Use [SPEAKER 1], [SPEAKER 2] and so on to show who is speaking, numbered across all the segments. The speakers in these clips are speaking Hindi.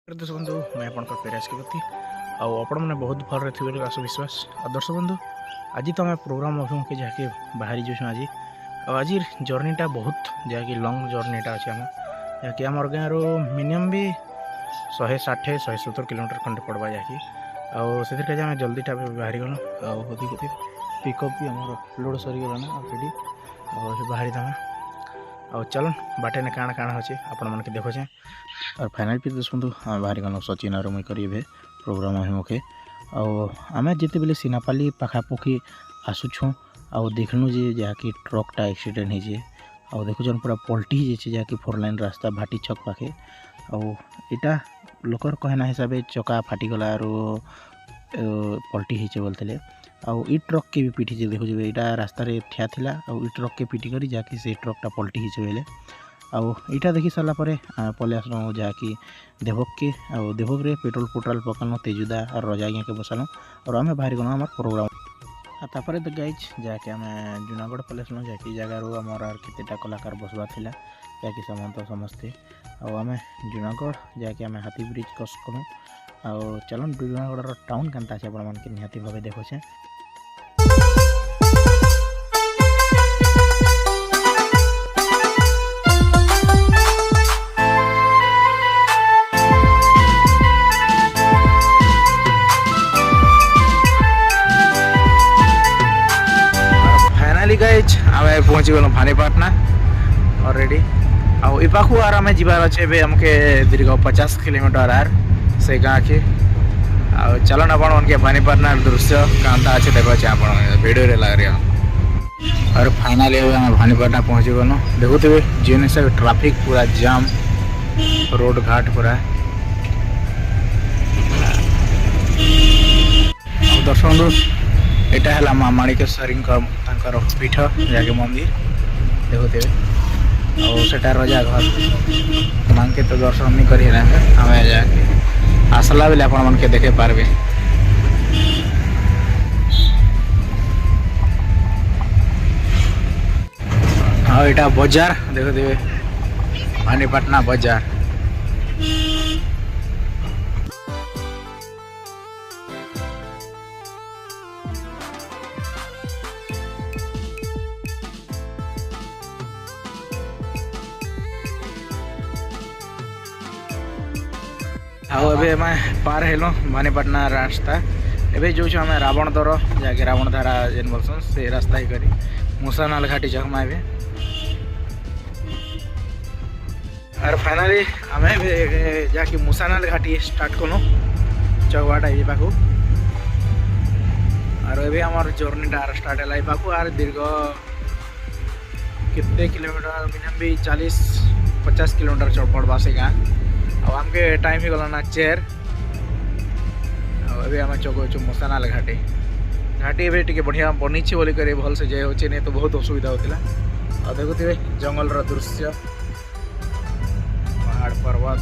[SPEAKER 1] दर्शक बंधु मैं आपंकर पेराज के प्रति आपण मैंने बहुत भल थे आशु विश्वास दर्शक बंधु आज तो आम प्रोग्राम अभिमुखे जहाँकि बाहरी जाऊँ आज जर्नीटा बहुत जहाँकि लंग जर्नीटा अच्छे आम जहाँकि आम गाँव रू मिनिमम भी 160-170 किलोमीटर खंडे पड़वा जहाँकि आगे आम जल्दीटा बाहरी गलु आदि पिकअप भी आम लोड सरीगलान ऑलरेडी बाहरी दमा चलन बाटे ने काण काण अच्छे आपण मन के देखुचे और फाइनाल भी देखु बाहरी गल सचिन और मुई करी प्रोग्राम अभिमुखे आम जिते बेले सीनापाली पाखापाखि आसुछुँ देखलु जे जहाँकि ट्रकटा एक्सीडेंट हो देखुन पूरा पलटी हो जहाँकि 4 लाइन रास्ता भाटी छक पाखे आटा लोकर कहना हिसाब से चका फाटीगला और पलटी होते बोलते ई ट्रक के भी पिटी देखुचे यहाँ रास्तार ठिया थिला ई ट्रक के पिटी करी जहाँकि से ट्रकटा पलटी होचे बेले आईटा देखी सारा पलि आसलु जहाँकि देवक के देवक रे पेट्रोल पकालु तेजुदा और रजा के बसालु और आम बाहरी गलु आम प्रोग्राम तापर तो गाइज जहाँकि आम जूनागढ़ पलि आसलु जहाँकि जगार आमर आर केतेटा कलाकार बसवा थिला जहाँकि समस्त समस्ते आम जूनागढ़ जहाँकि आम हाथी ब्रिज क्रॉस करूँ चलन जूनागढ़ टाउन केनता अच्छे आपण मानके निहाती भाव देखुचे गाइज आम पहुँची गलु भानीपाटना ऑलरेडी पाखु आर आम जीवार अच्छे आमके दीर्घ 50 किलोमीटर आर से गाँ के चलन आपण के भानीपाटना दृश्य कांता अच्छे देखा आप वीडियो रे लग रहा और फाइनाली आम भानीपाटना पहुँची गलु देखुवे जीवन हिसाब ट्राफिक पूरा जाम रोड घाट पूरा दर्शक बंधु यहाँ है माँ माणिकेश्वरी पीठ जहाँकि मंदिर देखुवे और रजा घर मांग के तो दर्शन नहीं करी आम जाके आसला बेले आपण मन के देखे पार्बे हाँ यहाँ बाजार देखुवे भानीपाटना बाजार आम पार हेलु भानीपाटना रास्ता एवं जो आम रावण दर जहाँकि रावण धारा जेन बोलसन से रास्ता ही करी मूसानाल घाटी जगमा ए और फाइनाली आम जहाँकि मूसानाल घाटी स्टार्ट कलु चौबाटा ये पाखु और ये आम जर्नीटा स्टार्ट है पाखु आर दीर्घ कितने किलोमीटर मिनिमम भी 40-50 किलोमीटर चढ़ पड़वा से गाँ आमके टाइम ही गला ना चेयर अभी आम चौक मूसानाल घाटी घाटी ए टे बढ़िया बनी बोलिक भल से जाए होचे नहीं तो बहुत असुविधा होता और देखुवे जंगल दृश्य पहाड़ पर्वत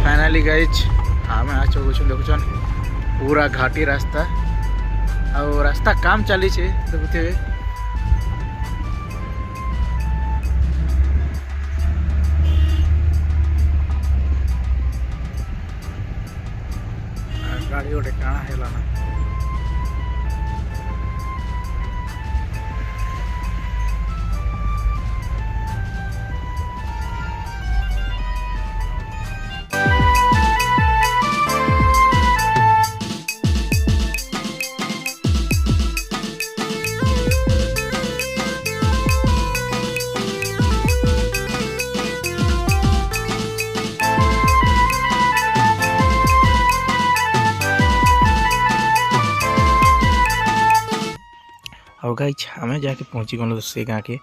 [SPEAKER 1] फाइनाली गाइज आम चौक देखुन पूरा घाटी रास्ता और रास्ता काम चली देखुवे गाड़ी गोटे काଣା हेला ना और गाइज आम जाके पहुँची गलु से गाँ के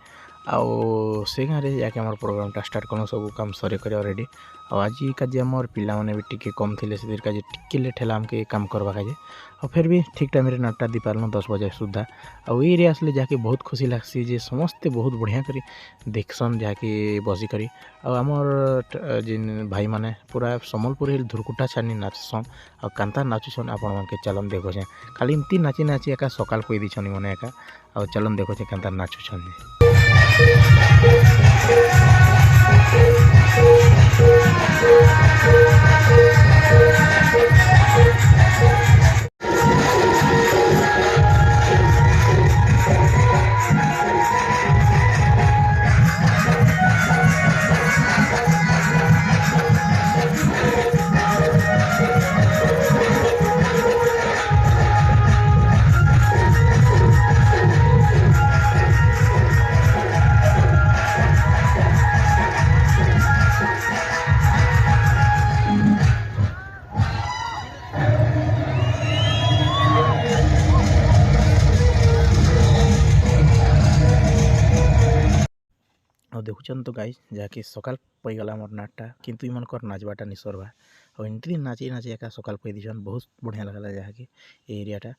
[SPEAKER 1] से गाँव में जाके आम प्रोग्रामटा स्टार्ट करूँ सब काम सरे कर ऑलरेडी आज का आमर पिलाने भी टिके कम थे से टिके लेट है आमके काम करवा काजे और फिर भी ठीक टाइम नाटा दी पार्ल 10 बजे सुधा आईरे आसले जाके बहुत खुशी लगसी जे समस्ते बहुत बढ़िया करी देखसन जाके बसिक आमर जिन भाई माने पूरा सम्बलपुर धुरकुटा छानी नाचसन और कांता नाचुसन आपण मन के चलन देखोचे खाली इमती नाची नाची एका सकाल कोई दी मैंने एका और चलन देखोचे कांता नाचुसन। देखुन तो गाइस जहाँकि सकाल पैगला मोर नाटटा किंतु इमानकर नाचबाटा नहीं सरवा और एंटी दिन नाची नाची एका सकाल पै दीछन बहुत बढ़िया लगला जहाँकि एरियाटा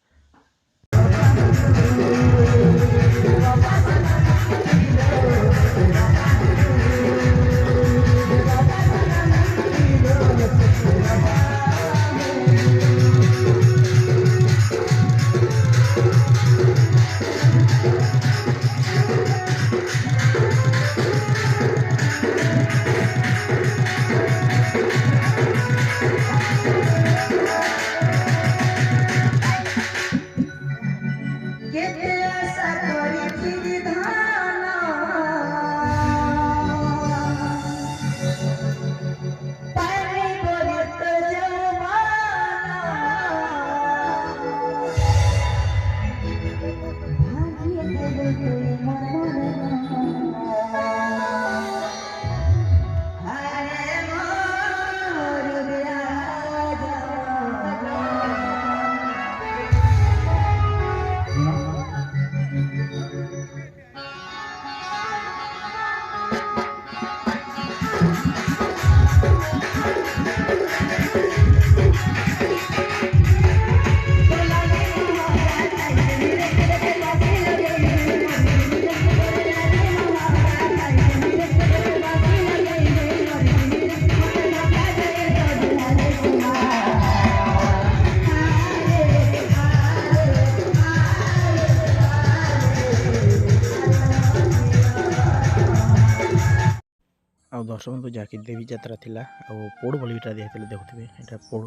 [SPEAKER 1] ଆଉ ଦର୍ଶକ ବନ୍ଧୁ ଯାହାକି ଦେବୀ ଯାତ୍ରା ଥିଲା ଆଉ ପୋଡ଼ ବଲିଟା ଦିଆହେଇଥିଲା ଦେଖୁଥିବେ ଏଇଟା ପୋଡ଼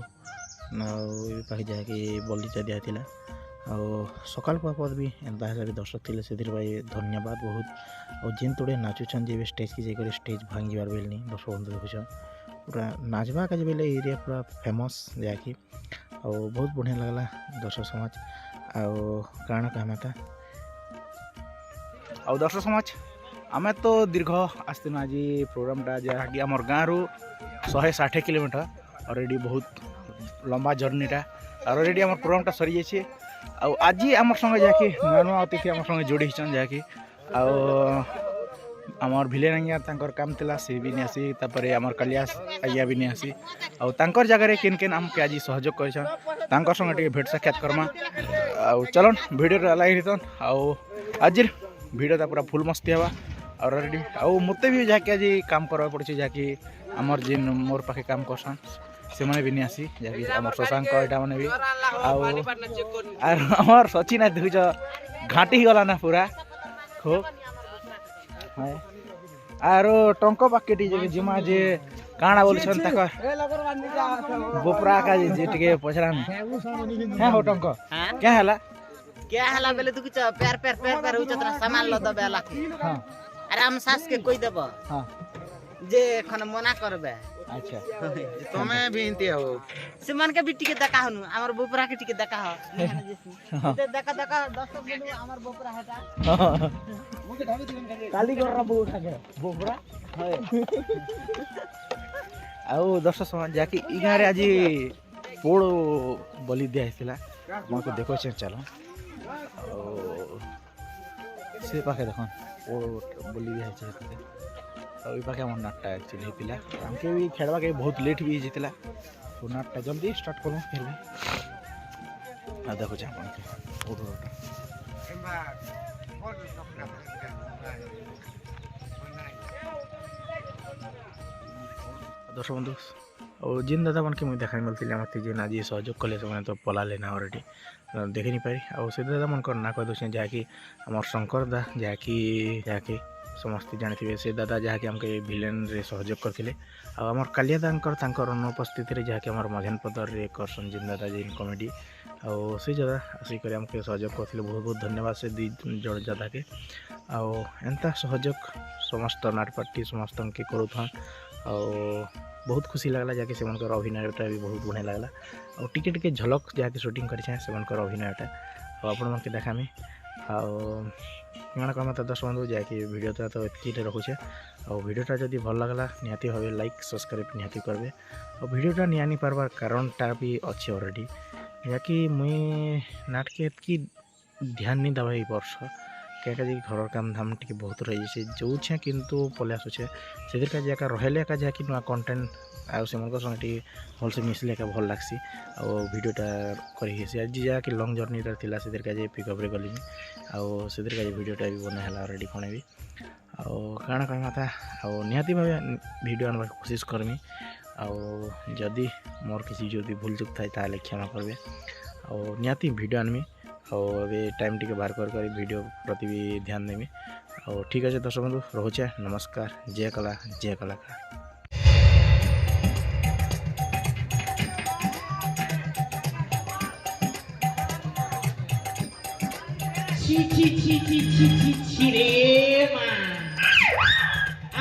[SPEAKER 1] ଆଉ ଏ ପାଖେ ଯାହାକି ବଲିଟା ଦିଆହେଇଥିଲା ଆଉ ସକାଳ ପର ବି ଏନ୍ତା ହିସାବରେ ଦର୍ଶକ ଥିଲେ ସେଥିପାଇଁ ଧନ୍ୟବାଦ ବହୁତ ଆଉ ଯେନ୍ ତୋଡ଼େ ନାଚୁଛନ୍ ଯେ ଏବେ ଷ୍ଟେଜ୍କେ ଯାଇକରି ଷ୍ଟେଜ୍ ଭାଙ୍ଗି ଯିବାର ବେଲନି ଦର୍ଶକ ବନ୍ଧୁ ଦେଖୁଛନ୍ ପୁରା ନାଚବା କାଜି ବେଲେ ଏରିଆ ପୁରା ଫେମସ୍ ଯାହାକି ଆଉ ବହୁତ ବଢ଼ିଆ ଲାଗଲା ଦର୍ଶକ ସମାଜ ଆଉ କାଣା କହିମାଟା ଆଉ ଦର୍ଶକ ସମାଜ आमे तो दीर्घ आसतीन आज प्रोग्रामटा जहाँकि आमर गाँव 160 किलोमीटर ऑलरेडी बहुत लंबा जर्नीटा ऑलरेडी आम प्रोग्रामटा सरी जाइए आज आम संगे जहाँकि नुआ नुआ अतिथि आम संगे जोड़ी जहाँकि आमर भिलेन आज्ञा तांकर काम थिला से भी नहीं आसी तापर आमर कालियास आज्ञा भी नहीं आसी आउ तांकर जगह केन केन आमके आज सहयोग करछन तांकर संगे टिके भेट साक्षात करमा आउ चलन वीडियो लाइक हितन आउ आज वीडियोटा पूरा फुल मस्ती हवा ऑलरेडी आउ मते भी जाके आज काम करवा पड़े जहाँकि आमर जिन मोर पाखे काम करसन से माने भी नहीं आसी जहाँकि आमर शशांक एटा माने भी आमर सचिन देखुछ घाटी गला ना पूरा खूब आरो टंको पाकेटी जे जिमा जे काणा बोलछन तकर बोपरा का जे टिके पछराम है हो टंको
[SPEAKER 2] क्या हला बेले तू कुछ पैर पैर पैर पैर उचत ना सामान ल दबेला हां आराम सास के कोई देब हां जे खन मना करबे
[SPEAKER 1] अच्छा
[SPEAKER 2] तमे भी इंती हो सिमन के बिट्टी के दका हनु हमर बोपरा के टिके दका हो ते दका दका 10 मिनट हमर बोपरा हटा मुके ढाबी दिन काली गररा बोपरा के बोपरा है
[SPEAKER 1] आउ दर्शक समाज जाकी ई गारे आज पोड़ो बलि दिया हिला मको देखो छ चलो से पाखे देखन पोड़ो बलि दिया छ और पाखे हमर नाटटा एक्चुअली पिला हमके भी खेलवा के बहुत लेट भी जितला तो नाटटा जल्दी स्टार्ट करू फिर भी आ देखो छ अपन के पोड़ो दर्शक बंधु और जिन दादा मन के मुझे देखा मिलती मत जेन आज सहयोग कले से तो पला लेना ऑलरेडी देख नहीं पारी और से दादा मन ना कह दूसरे जहाँकि आम शंकर दा जहाँकि समस्ते जानते से दादा जहाँकि आमके भिलेन रे सहयोग करते आम कालिया दाकर अनुपस्थित जहाँकि आम मझन पदर रे करसन जिन दादा जिन कमेडी और से दादा आसिक आमके सहयोग करते बहुत बहुत धन्यवाद से दी जड़ दादा के आउ एंता सहयोग समस्त नाट पार्टी समस्त के करूथन और बहुत खुशी लगला जाके से अभिनयटा भी बहुत बढ़िया लगला और टिके टिके झलक जहाँकि शूटिंग कर अभिनयटा और आपण मन के देखामी आना कहमा तो दर्शक बंधु जहाँकि वीडियोटा तो ये रखुचे और वीडियोटा जब भल लगला निहाती भाव लाइक सब्सक्राइब निहाती करबे और वीडियोटा नि आनी पारबार कारणटा भी अच्छे ऑलरेडी जहाँकि मुई नाटके की ध्यान नहीं देवा वर्ष क्या जी घर काम धाम टी बहुत रही से जाऊे किंतु पलि आसुचे से एका रहिले एका जहाँकि नुआ कंटेंट आउ से संगे भलसे मिसले एका भल लगसी भिडियोटा करेसी आज जहाँकि लंग जर्नीटा थी से पिकअप्रे गली आउ से भिडियोटा भी बनाला अलरेडी कणे भी आण कह था निहाती भाव भिडियो आनवा कोशिश करमी आदि मोर किसी जो भूल चुक थाए ताले क्षमा करबे निहाती भिडियो आनमी अबे टाइम टिके बाहर कर भिडियो प्रति भी ध्यान देमी ठीक अच्छे दर्शक बंधु रोचे नमस्कार जय कला जय कलाकार।
[SPEAKER 3] ছি ছি ছি ছি ছি ছি ছি রে মা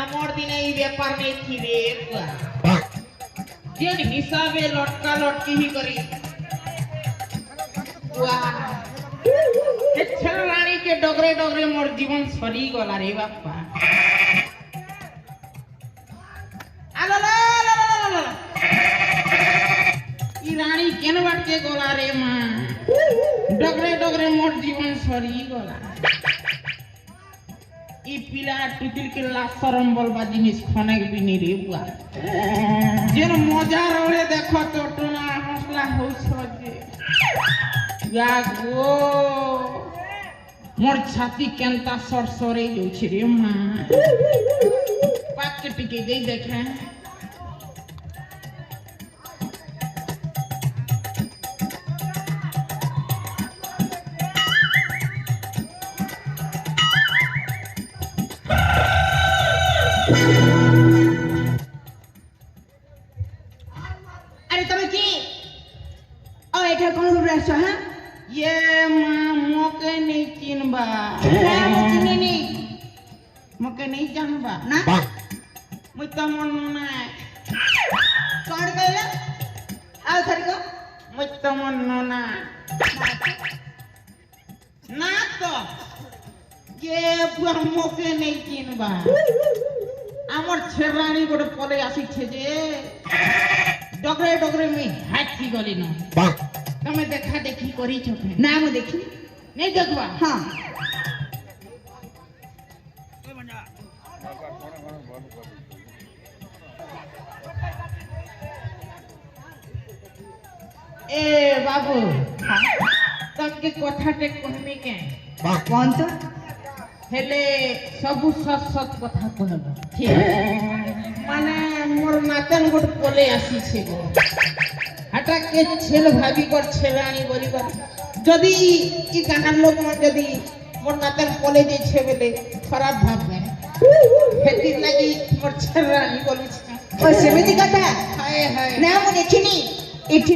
[SPEAKER 3] আমার দিনে এই ব্যাপার নেই কি রে যে হিসাবে লটকা লটকি হি করি रानी के डगरे डगरे मोर जीवन सरी गला रे बापा ई रानी केन बाट के गला रे मां डगरे डगरे मोर जीवन सरी गला ई पिला टुटिल के लासरम बोलबा जिनिस खनेक बिनी रे बुआ जेन मजा रोले देखो तो टोना हौसला हो सजे गो मोर छाती केनता सरसरे जाउछि रे मां पाक के टिके गई देखे अरे तमे की ओ एठा कोन रुराछ है ये मां मोके नहीं चिनबा चिने नहीं मोके नहीं जानबा ना मुई त मन ना कोन कहला आ थरी को मुई त मन ना ना तो ये बुआ मोके नहीं चिनबा আমার ছেড়ানি গোটে পলে আসিছে যে ডগরে ডগরে মুই হাঁচি গলি না তুমি দেখা দেখি করিছ না আমি দেখি नहीं देखबा हां ए बाबू तके कथाटे कहमी के
[SPEAKER 2] कौन तो
[SPEAKER 3] हेले सबु सत सत कथा कहब माने मोर नातन गोट पले आसी छे गो हटा के छेल भाभी कर छेलानी बरी कर जदि ई गानार लोक मन जदि मोर नातन पले जे छे बेले खराब भाबबे हेति लागि मोर छेलानी बोली छे
[SPEAKER 2] ओ सेमिति कथा
[SPEAKER 3] हाय हाय
[SPEAKER 2] ना मु देखिनी एठी